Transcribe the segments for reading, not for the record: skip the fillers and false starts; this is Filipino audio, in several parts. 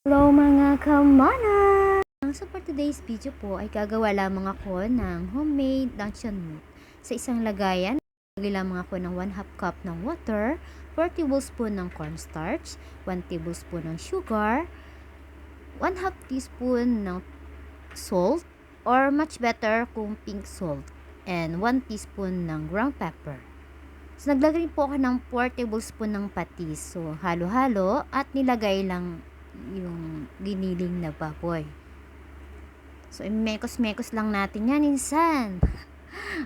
Hello mga kamana! So for today's video po ay gagawa lamang ako ng homemade luncheon meat. Sa isang lagayan, gagawin lamang ako ng 1/2 cup ng water, 4 tablespoon ng cornstarch, 1 tablespoon ng sugar, 1/2 teaspoon ng salt, or much better kung pink salt, and 1 teaspoon ng ground pepper. So naglagay po ako ng 4 tablespoon ng patis. So halo-halo at nilagay lang yung giniling na baboy. So, imekos-mekos lang natin yan insan.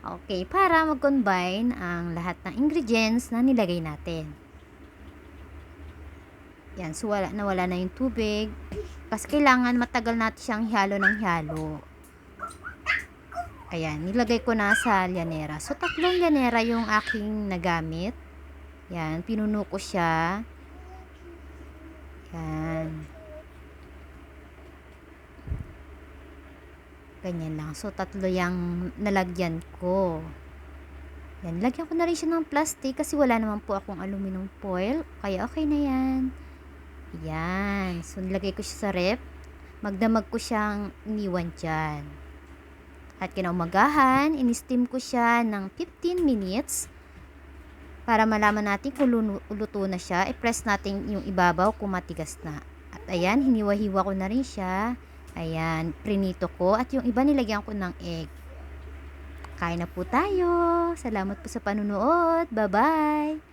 Okay, para mag-combine ang lahat ng ingredients na nilagay natin. Yan, so nawala na yung tubig. Kasi kailangan matagal natin siyang halo ng halo. Ayan, nilagay ko na sa lyanera. So, 3 lyanera yung aking nagamit. Yan, pinuno ko siya. Yan. Ganyan lang. So, 3 yung nalagyan ko. Yan. Lagyan ko na rin siya ng plastic kasi wala naman po akong aluminum foil. Kaya okay na yan. Yan. So, nilagay ko siya sa ref. Magdamag ko siyang iniwan dyan. At kinaumagahan, in-steam ko siya ng 15 minutes. Para malaman natin kung luto na siya. I-press natin yung ibabaw kung matigas na. At ayan, hiniwa-hiwa ko na rin siya. Ayan, prinito ko. At yung iba nilagyan ko ng egg. Kain na po tayo. Salamat po sa panunood. Bye-bye!